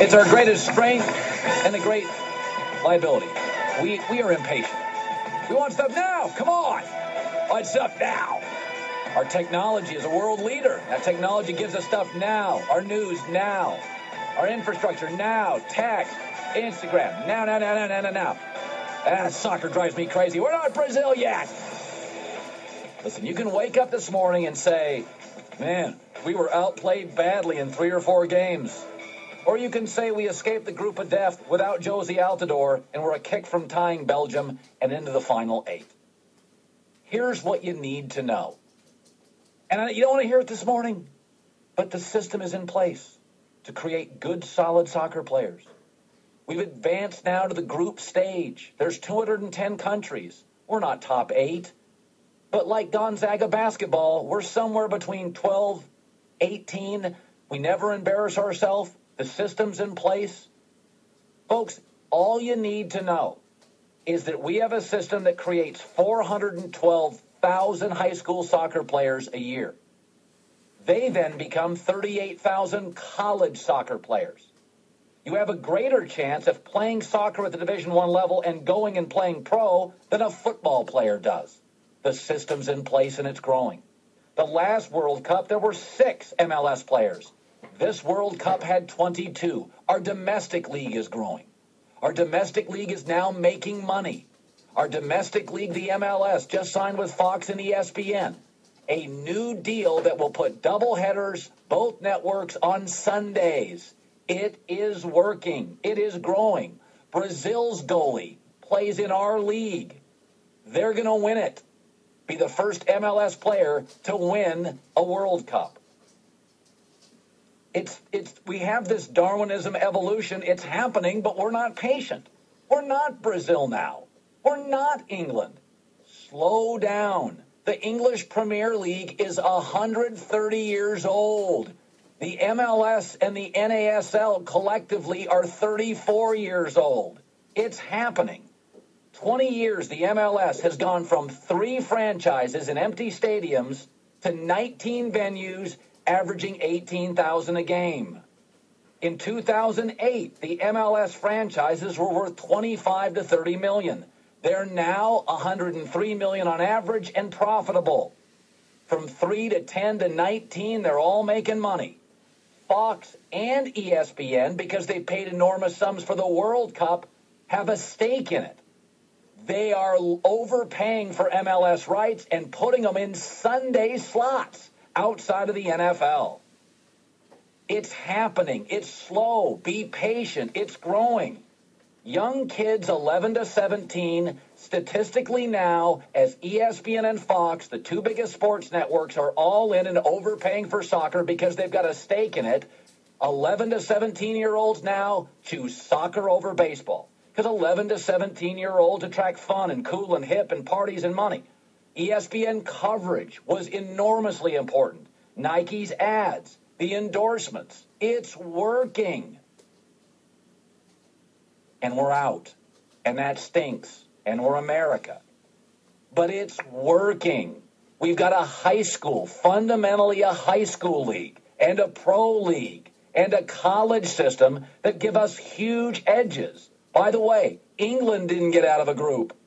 It's our greatest strength and a great liability. We are impatient. We want stuff now. Come on. Want stuff now. Our technology is a world leader. That technology gives us stuff now. Our news now. Our infrastructure now. Text, Instagram. Now. Soccer drives me crazy. We're not Brazil yet. Listen, you can wake up this morning and say, man, we were outplayed badly in 3 or 4 games. Or you can say we escaped the group of death without Josie Altidore and we're a kick from tying Belgium and into the final 8. Here's what you need to know. And you don't want to hear it this morning, but the system is in place to create good, solid soccer players. We've advanced now to the group stage. There's 210 countries. We're not top 8. But like Gonzaga basketball, we're somewhere between 12, 18. We never embarrass ourselves. The system's in place. Folks, all you need to know is that we have a system that creates 412,000 high school soccer players a year. They then become 38,000 college soccer players. You have a greater chance of playing soccer at the Division I level and going and playing pro than a football player does. The system's in place and it's growing. The last World Cup, there were 6 MLS players. This World Cup had 22. Our domestic league is growing. Our domestic league is now making money. Our domestic league, the MLS, just signed with Fox and ESPN. A new deal that will put double headers, both networks, on Sundays. It is working. It is growing. Brazil's goalie plays in our league. They're going to win it. Be the first MLS player to win a World Cup. We have this Darwinism evolution. It's happening, but we're not patient. We're not Brazil now. We're not England. Slow down. The English Premier League is 130 years old. The MLS and the NASL collectively are 34 years old. It's happening. 20 years, the MLS has gone from 3 franchises in empty stadiums to 19 venues averaging 18,000 a game. In 2008, the MLS franchises were worth 25 to 30 million. They're now 103 million on average and profitable. From 3 to 10 to 19, they're all making money. Fox and ESPN, because they paid enormous sums for the World Cup, have a stake in it. They are overpaying for MLS rights and putting them in Sunday slots outside of the NFL. It's happening. It's slow. Be patient. It's growing. Young kids 11 to 17, statistically now, as ESPN and Fox, the 2 biggest sports networks, are all in and overpaying for soccer because they've got a stake in it. 11 to 17-year-olds now choose soccer over baseball because 11 to 17-year-olds attract fun and cool and hip and parties and money. ESPN coverage was enormously important. Nike's ads, the endorsements. It's working. And we're out. And that stinks. And we're America. But it's working. We've got a high school, fundamentally a high school league, and a pro league, and a college system that give us huge edges. By the way, England didn't get out of a group.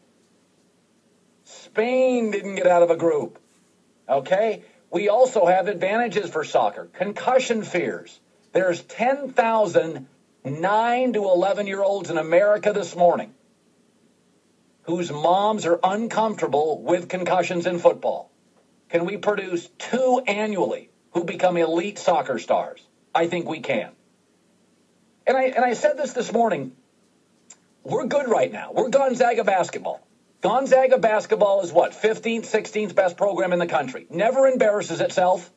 Spain didn't get out of a group. Okay? We also have advantages for soccer. Concussion fears. There's 10,000 9 to 11-year-olds in America this morning whose moms are uncomfortable with concussions in football. Can we produce 2 annually who become elite soccer stars? I think we can. And I said this morning. We're good right now. We're Gonzaga basketball. Gonzaga basketball is what? 15th, 16th best program in the country. Never embarrasses itself.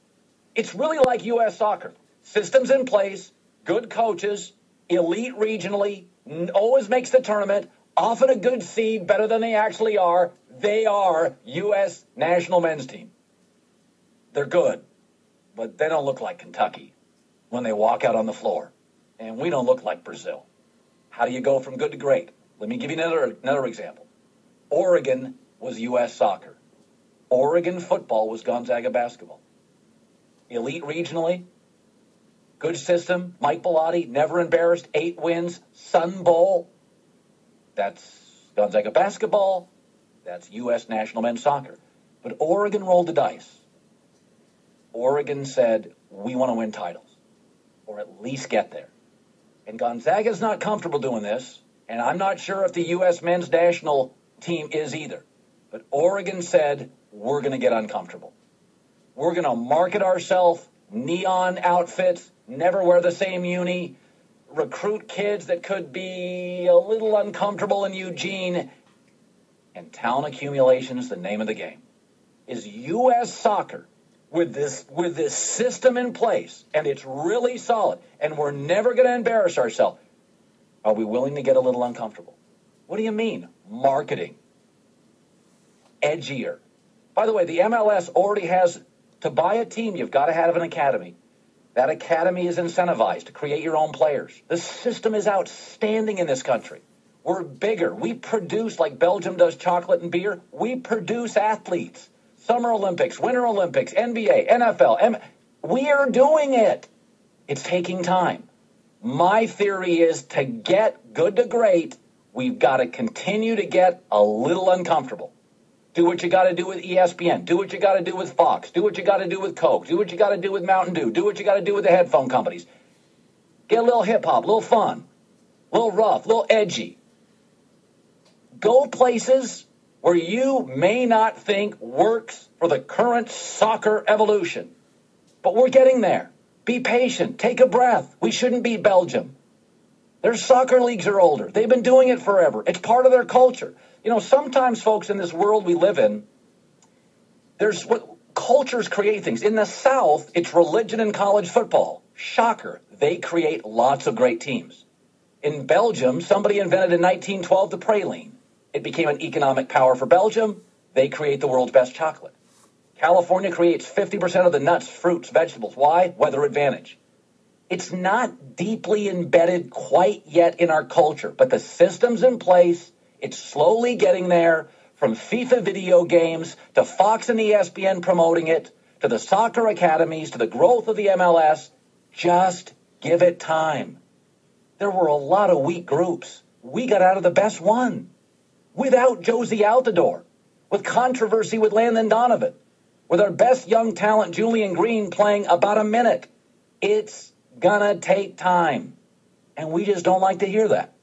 It's really like U.S. soccer. Systems in place, good coaches, elite regionally, always makes the tournament, often a good seed, better than they actually are. They are U.S. national men's team. They're good, but they don't look like Kentucky when they walk out on the floor. And we don't look like Brazil. How do you go from good to great? Let me give you another example. Oregon was U.S. soccer. Oregon football was Gonzaga basketball. Elite regionally, Good system. Mike Bellotti, never embarrassed. 8 wins. Sun Bowl. That's Gonzaga basketball. That's U.S. national men's soccer. But Oregon rolled the dice. Oregon said, we want to win titles, or at least get there. And Gonzaga's not comfortable doing this, and I'm not sure if the U.S. men's national team is either. But Oregon said, we're going to get uncomfortable. We're going to market ourselves, neon outfits, never wear the same uni, recruit kids that could be a little uncomfortable in Eugene, and talent accumulation is the name of the game. Is U.S. soccer with this system in place, and it's really solid, and we're never going to embarrass ourselves, are we willing to get a little uncomfortable? What do you mean? Marketing. Edgier. By the way, the MLS already has, to buy a team, you've got to have an academy. That academy is incentivized to create your own players. The system is outstanding in this country. We're bigger. We produce, like Belgium does chocolate and beer, we produce athletes. Summer Olympics, Winter Olympics, NBA, NFL. We are doing it. It's taking time. My theory is to get good to great, we've got to continue to get a little uncomfortable. Do what you got to do with ESPN. Do what you got to do with Fox. Do what you got to do with Coke. Do what you got to do with Mountain Dew. Do what you got to do with the headphone companies. Get a little hip-hop, a little fun, a little rough, a little edgy. Go places where you may not think works for the current soccer evolution. But we're getting there. Be patient. Take a breath. We shouldn't be Belgium. Their soccer leagues are older. They've been doing it forever. It's part of their culture. You know, sometimes, folks, in this world we live in, there's what cultures create things. In the South, it's religion and college football. Shocker. They create lots of great teams. In Belgium, somebody invented in 1912 the praline. It became an economic power for Belgium. They create the world's best chocolate. California creates 50% of the nuts, fruits, vegetables. Why? Weather advantage. It's not deeply embedded quite yet in our culture, but the system's in place. It's slowly getting there, from FIFA video games to Fox and ESPN promoting it, to the soccer academies, to the growth of the MLS. Just give it time. There were a lot of weak groups. We got out of the best one. Without Josie Altidore, with controversy with Landon Donovan, with our best young talent, Julian Green, playing about a minute. It's gonna take time. And we just don't like to hear that.